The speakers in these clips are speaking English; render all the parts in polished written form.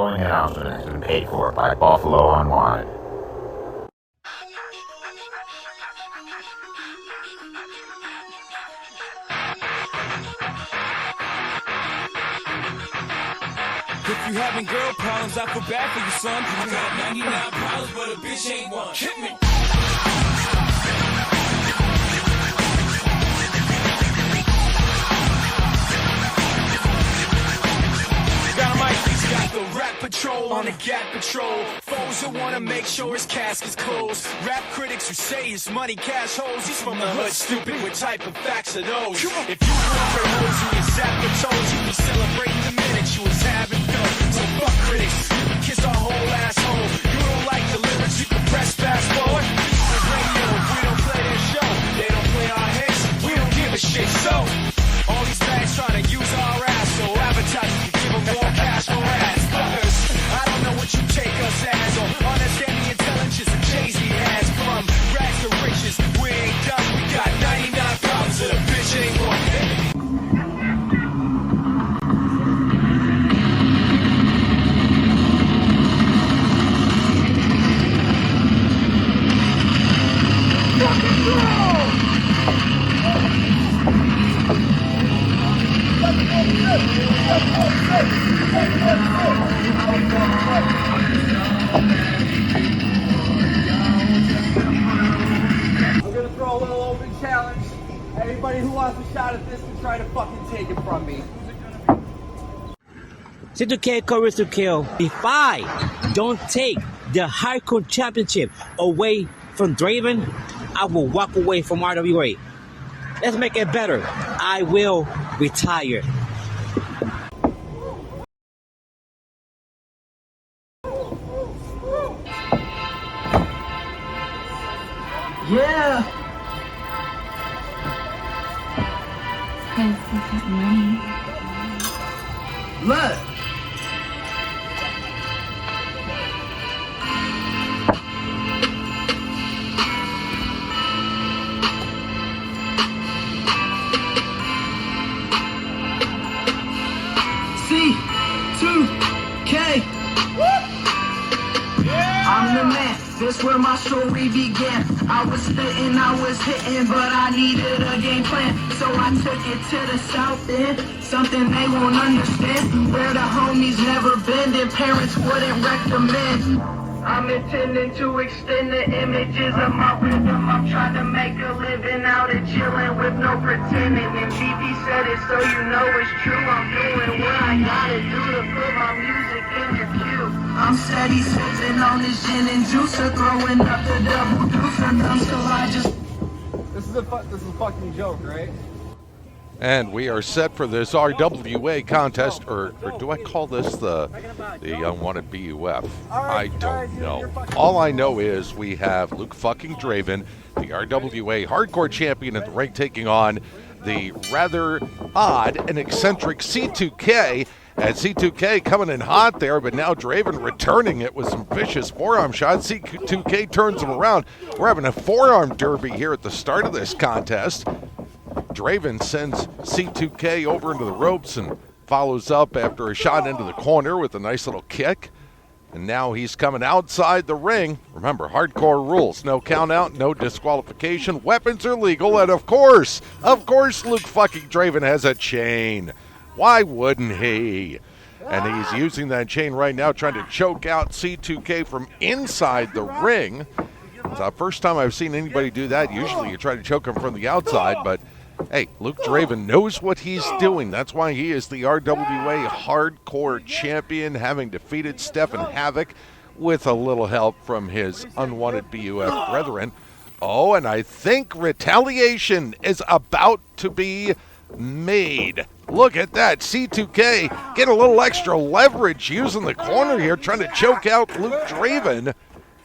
following announcement has been paid for by Buffalo UnWanTeD. If you having girl problems, I feel bad for you, son. I got 99 problems, but a bitch ain't one. Hit me. Got the rap patrol on the Gap patrol. Foes who wanna make sure his casket's closed. Rap critics who say his money cash holes. He's from the hood, stupid. What type of facts are those? If you grew up in hoes who your zapper toes, you be celebrating the minute you was having fun. So fuck critics, kiss our whole asshole. You don't like the lyrics, you can press fast forward. The radio, if we don't play their show, they don't play our hits, we don't give a shit. So all these bags trying to use our ass, so advertisers can give them more cash for ads. Fuckers, I don't know what you take us as, or understand the intelligence that Jay-Z has. From rags to riches, we ain't done. We got 99 problems that a bitch ain't one. Fucking go! I'm gonna throw a little open challenge. Anybody who wants a shot at this can try to fucking take it from me. C2K Courage to Kill. If I don't take the Hardcore Championship away from Draven, I will walk away from RWA. Let's make it better. I will retire. Yeah! Look! C2K! I'm the man. This where my story began. I was spitting, I was hitting, but I needed a game plan. So I took it to the south end, something they won't understand. Where the homies never been and parents wouldn't recommend. I'm intending to extend the images of my rhythm. I'm trying to make a living out of chilling with no pretending. And BB said it so you know it's true. I'm doing what I gotta do to put my music in your queue. I'm steady sipping on this gin and juice, throwing up the double deuce, and I'm still I just. This is a fucking joke, right? And we are set for this RWA contest, or do I call this the UnWanTeD BUF? I don't know. All I know is we have Luke fucking Draven, the RWA hardcore champion in the ring, taking on the rather odd and eccentric C2K. And C2K coming in hot there, but now Draven returning it with some vicious forearm shots. C2K turns him around. We're having a forearm derby here at the start of this contest. Draven sends C2K over into the ropes and follows up after a shot into the corner with a nice little kick. And now he's coming outside the ring. Remember, hardcore rules. No count out, no disqualification. Weapons are legal. And of course, Luke fucking Draven has a chain. Why wouldn't he? And he's using that chain right now, trying to choke out C2K from inside the ring. It's the first time I've seen anybody do that. Usually you try to choke him from the outside, but hey, Luke Draven knows what he's doing. That's why he is the RWA hardcore champion, having defeated Stefan Havoc with a little help from his UnWanTeD BUF brethren. Oh, and I think retaliation is about to be made. Look at that. C2K get a little extra leverage using the corner here, trying to choke out Luke Draven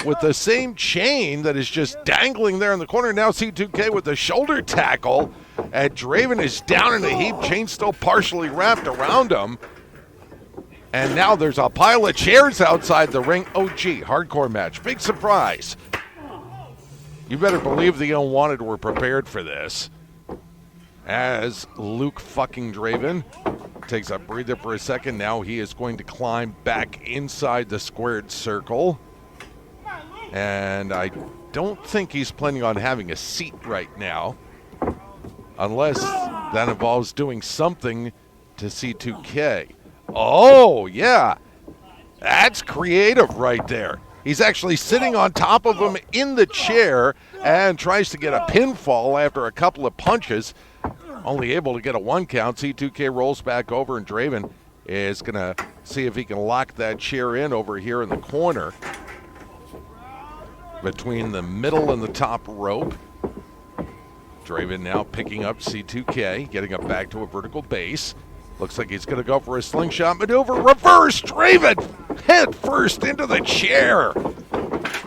with the same chain that is just dangling there in the corner. Now C2K with the shoulder tackle, and Draven is down in a heap, chain still partially wrapped around him. And now there's a pile of chairs outside the ring. Oh, gee, hardcore match. Big surprise. You better believe the UnWanTeD were prepared for this. As Luke fucking Draven Takes a breather for a second. Now he is going to climb back inside the squared circle. And I don't think he's planning on having a seat right now, unless that involves doing something to C2K. Oh, yeah. That's creative right there. He's actually sitting on top of him in the chair and tries to get a pinfall after a couple of punches. Only able to get a 1 count. C2K rolls back over, and Draven is going to see if he can lock that chair in over here in the corner between the middle and the top rope. Draven now picking up C2K, getting up back to a vertical base. Looks like he's going to go for a slingshot maneuver. Reverse Draven head first into the chair.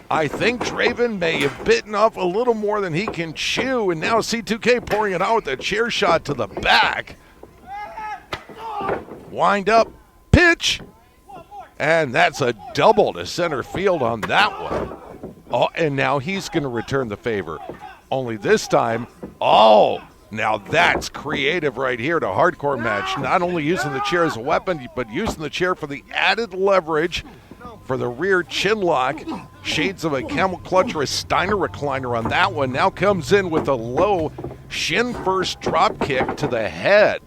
I think Draven may have bitten off a little more than he can chew, and now C2K pouring it out with a chair shot to the back. Wind up, pitch, and that's a double to center field on that one. Oh, and now he's going to return the favor. Only this time, now that's creative right here to hardcore match. Not only using the chair as a weapon, but using the chair for the added leverage for the rear chin lock. Shades of a camel clutch or a Steiner recliner on that one. Now comes in with a low shin first drop kick to the head.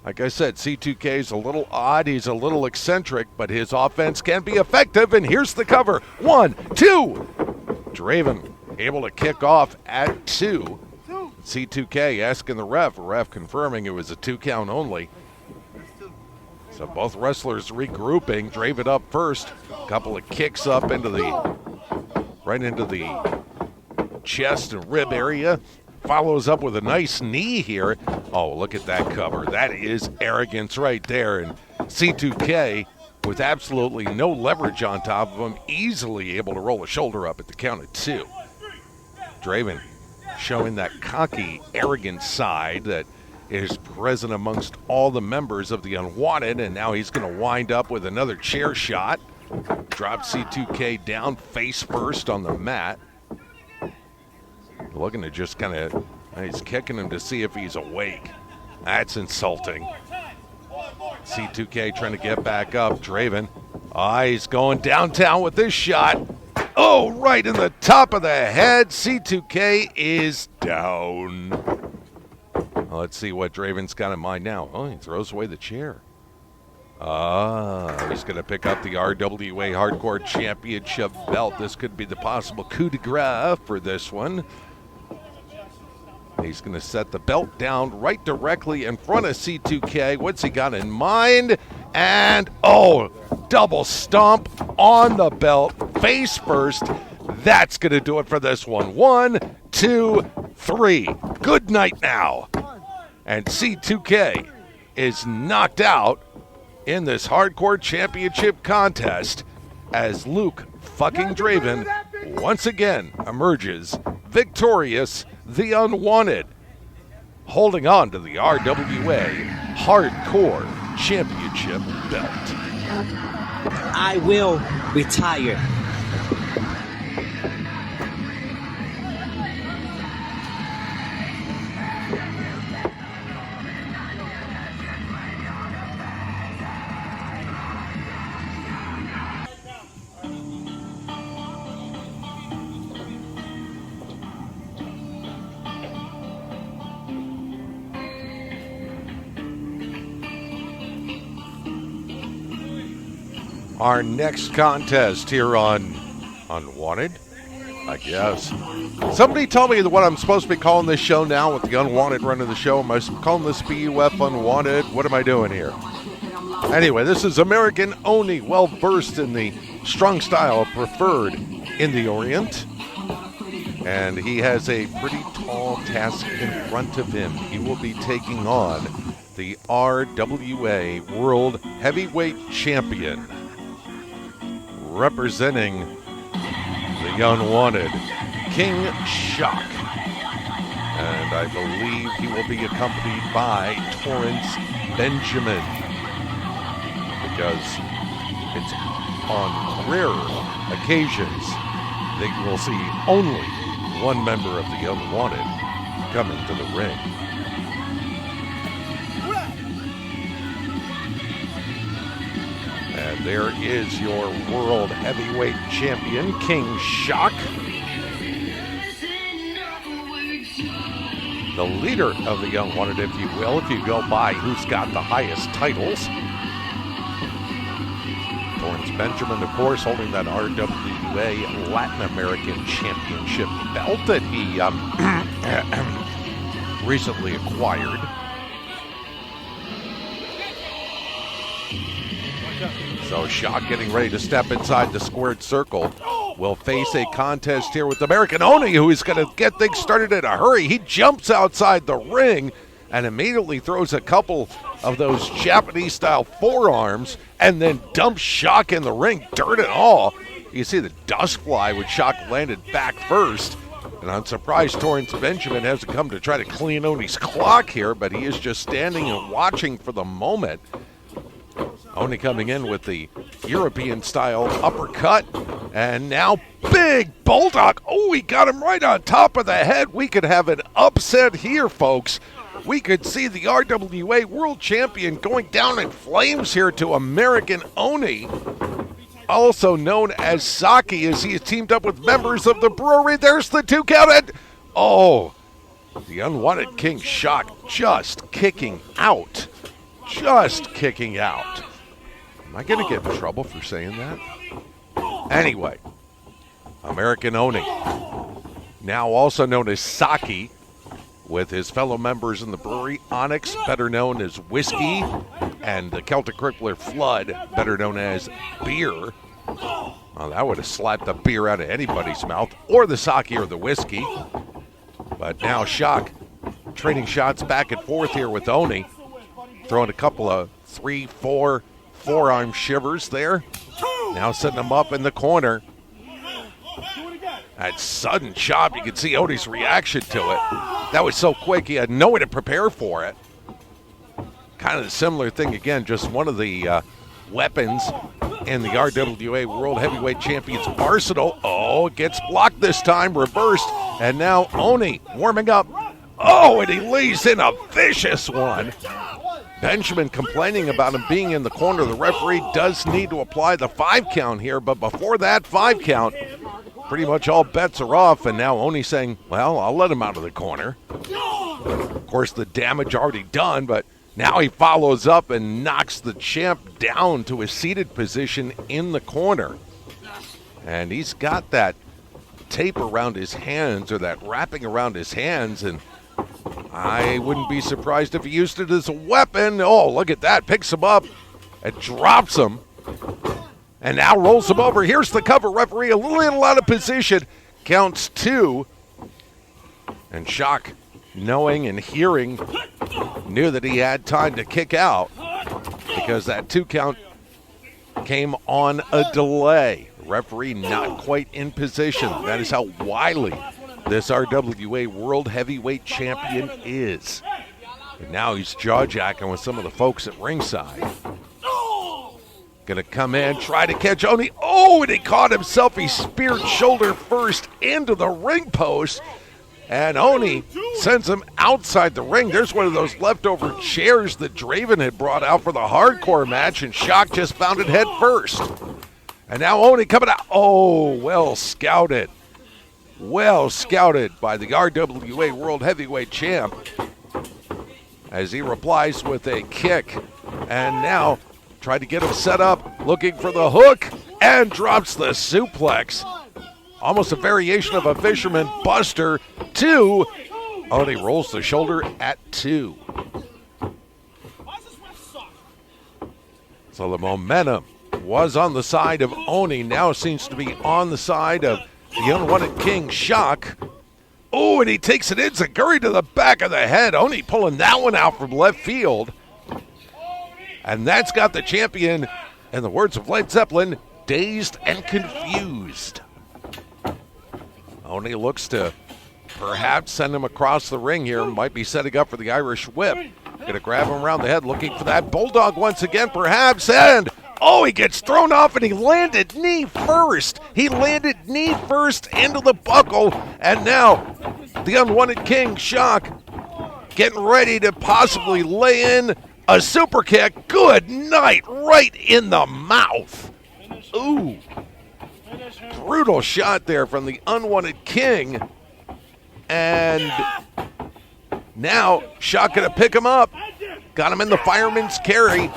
Like I said, C2K is a little odd. He's a little eccentric, but his offense can be effective. And here's the cover. 1, 2. Draven able to kick off at 2. C2K asking the ref confirming it was a 2 count only. So both wrestlers regrouping. Draven up first. A couple of kicks up right into the chest and rib area. Follows up with a nice knee here. Oh, look at that cover. That is arrogance right there. And C2K, with absolutely no leverage on top of him, easily able to roll a shoulder up at the count of 2. Draven showing that cocky, arrogant side that is present amongst all the members of the UnWanTeD, and now he's going to wind up with another chair shot. Drop C2K down face first on the mat. Looking to just kind of, he's kicking him to see if he's awake. That's insulting. C2K trying to get back up. Draven, he's going downtown with this shot. Oh, right in the top of the head. C2K is down. Well, let's see what Draven's got in mind now. Oh, he throws away the chair. He's going to pick up the RWA Hardcore Championship belt. This could be the possible coup de grace for this one. He's going to set the belt down right directly in front of C2K. What's he got in mind? And, double stomp on the belt, face first. That's going to do it for this one. 1, 2, 3. Good night now. And C2K is knocked out in this Hardcore Championship contest as Luke fucking Draven once again emerges victorious, the UnWanTeD, holding on to the RWA Hardcore Championship belt. I will retire. Our next contest here on UnWanTeD, I guess. Somebody told me what I'm supposed to be calling this show now with the UnWanTeD running the show. Am I calling this BUF UnWanTeD? What am I doing here? Anyway, this is American Oni, well versed in the strong style preferred in the Orient. And he has a pretty tall task in front of him. He will be taking on the RWA World Heavyweight Champion, representing the UnWanTeD, King Shock. And I believe he will be accompanied by Torrance Benjamin, because it's on rare occasions that you will see only one member of the UnWanTeD coming to the ring. there is your world heavyweight champion, King Shock. The leader of the UnWanTeD, if you will, if you go by who's got the highest titles. Torrance Benjamin, of course, holding that RWA Latin American Championship belt that he recently acquired. So Shock getting ready to step inside the squared circle. Will face a contest here with American Oni, who is going to get things started in a hurry. He jumps outside the ring and immediately throws a couple of those Japanese-style forearms and then dumps Shock in the ring, dirt and all. You see the dust fly when Shock landed back first. And I'm surprised Torrance Benjamin hasn't come to try to clean Oni's clock here, but he is just standing and watching for the moment. Oni coming in with the European-style uppercut, and now big bulldog. Oh, he got him right on top of the head. We could have an upset here, folks. We could see the RWA World Champion going down in flames here to American Oni, also known as Saki, as he is teamed up with members of the brewery. There's the 2 count. And oh, the UnWanTeD King Shock just kicking out. Just kicking out. Am I going to get in trouble for saying that? Anyway, American Oni, now also known as Saki, with his fellow members in the brewery, Onyx, better known as Whiskey, and the Celtic Crippler Flood, better known as Beer. Well, that would have slapped the beer out of anybody's mouth, or the sake or the whiskey. But now Shock trading shots back and forth here with Oni, throwing a couple of 3-4 forearm shivers there. Now setting him up in the corner. That sudden chop, you can see Oni's reaction to it. That was so quick, he had no way to prepare for it. Kind of a similar thing again, just one of the weapons in the RWA World Heavyweight Champions arsenal. Oh, it gets blocked this time, reversed, and now Oni warming up. Oh, and he lays in a vicious one. Benjamin complaining about him being in the corner. The referee does need to apply the 5 count here, but before that 5 count, pretty much all bets are off, and now Oni saying, well, I'll let him out of the corner. Of course, the damage already done, but now he follows up and knocks the champ down to a seated position in the corner. And he's got that tape around his hands, or that wrapping around his hands, and I wouldn't be surprised if he used it as a weapon. Oh, look at that. Picks him up and drops him. And now rolls him over. Here's the cover. Referee a little out of position. Counts 2. And Shock, knowing and hearing, knew that he had time to kick out because that 2 count came on a delay. Referee not quite in position. That is how wily this RWA World Heavyweight Champion is. And now he's jaw-jacking with some of the folks at ringside. Gonna come in, try to catch Oni. Oh, and he caught himself. He speared shoulder first into the ring post. And Oni sends him outside the ring. There's one of those leftover chairs that Draven had brought out for the hardcore match, and Shock just found it head first. And now Oni coming out. Oh, well scouted. Well scouted by the RWA World Heavyweight Champ as he replies with a kick. And now tried to get him set up, looking for the hook, and drops the suplex. Almost a variation of a fisherman buster. 2. Oni rolls the shoulder at 2. So the momentum was on the side of Oni, now seems to be on the side of the UnWanTeD King Shock. Oh, and he takes it enziguri to the back of the head. Oni pulling that one out from left field. And that's got the champion, in the words of Led Zeppelin, dazed and confused. Oni looks to perhaps send him across the ring here. Might be setting up for the Irish whip. Gonna grab him around the head, looking for that bulldog once again, perhaps. And oh, he gets thrown off, and he landed knee first. He landed knee first into the buckle. And now the UnWanTeD King Shock getting ready to possibly lay in A super kick. Good night. Right in the mouth. Ooh. Brutal shot there from the unwanted King. And now Shock going to pick him up. Got him in the fireman's carry.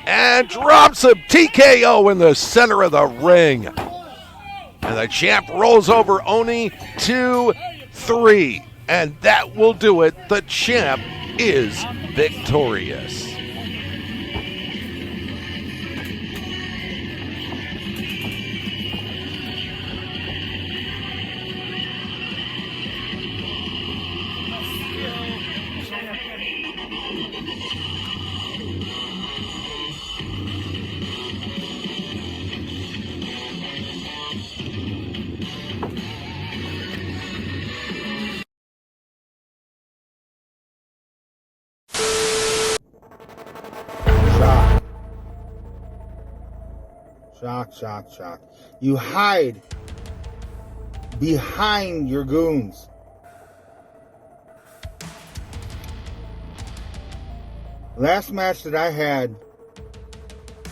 And drops him. TKO in the center of the ring. And the champ rolls over Oni 2-3. And that will do it. The champ is victorious. Shock. You hide behind your goons. Last match that I had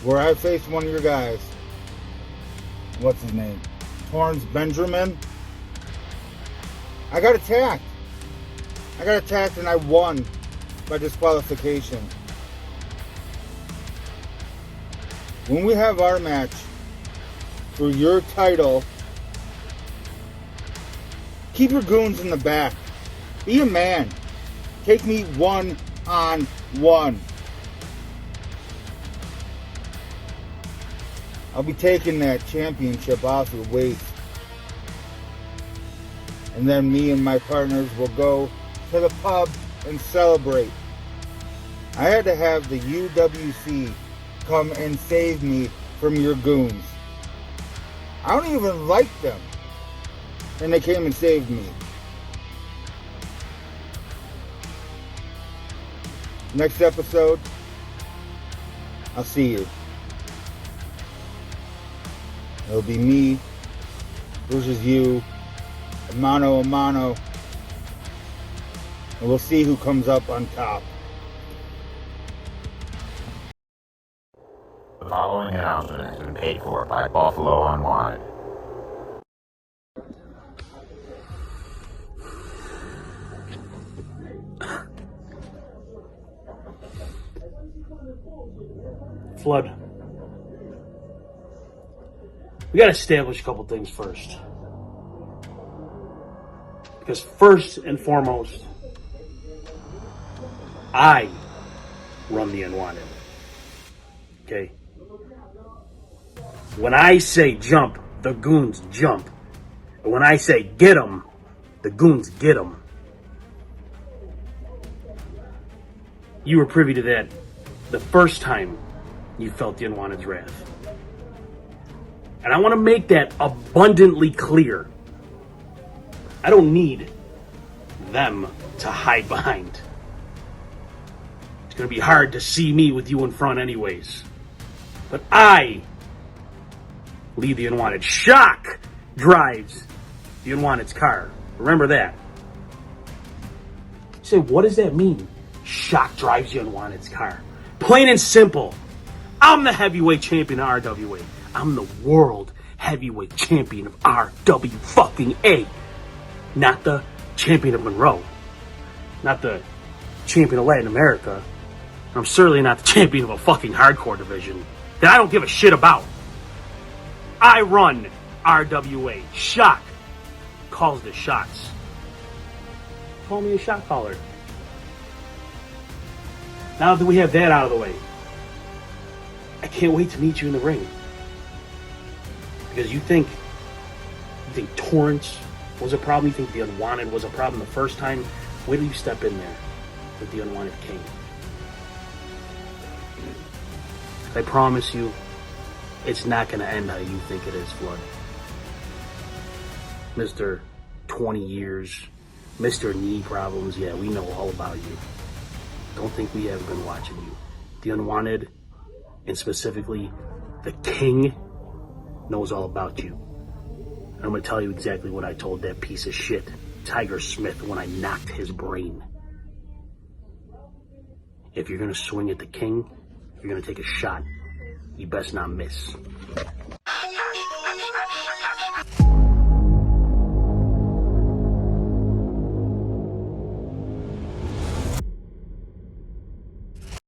where I faced one of your guys, what's his name? Torrance Benjamin. I got attacked and I won by disqualification. When we have our match for your title, keep your goons in the back. Be a man. Take me one-on-one. I'll be taking that championship off your waist. And then me and my partners will go to the pub and celebrate. I had to have the UWC come and save me from your goons. I don't even like them. And they came and saved me. Next episode, I'll see you. It'll be me versus you, mano a mano. And we'll see who comes up on top. The following announcement has been paid for by Buffalo UnWanTeD. Flood. We got to establish a couple things first. Because first and foremost, I run the UnWanTeD. Okay? When I say jump, the goons jump. And when I say get 'em, the goons get 'em. You were privy to that the first time you felt the UnWanTED's wrath. And I want to make that abundantly clear. I don't need them to hide behind. It's going to be hard to see me with you in front anyways. But I lead the UnWanTED. Shock drives the UnWanTED's car. Remember that. You say, what does that mean? Shock drives the UnWanTED's car. Plain and simple. I'm the heavyweight champion of RWA. I'm the world heavyweight champion of RWA. Not the champion of Monroe. Not the champion of Latin America. I'm certainly not the champion of a fucking hardcore division that I don't give a shit about. I run RWA. Shock calls the shots. Call me a shot caller. Now that we have that out of the way, I can't wait to meet you in the ring. Because you think Torrance was a problem, you think the UnWanTeD was a problem the first time, wait till you step in there with the unwanted King. I promise you, it's not going to end how you think it is, Flood. Mr. 20 years, Mr. Knee problems, yeah, we know all about you. Don't think we haven't been watching you. The UnWanTeD, and specifically, the King, knows all about you. And I'm going to tell you exactly what I told that piece of shit, Tiger Smith, when I knocked his brain. If you're gonna swing at the king, you're gonna take a shot. You best not miss.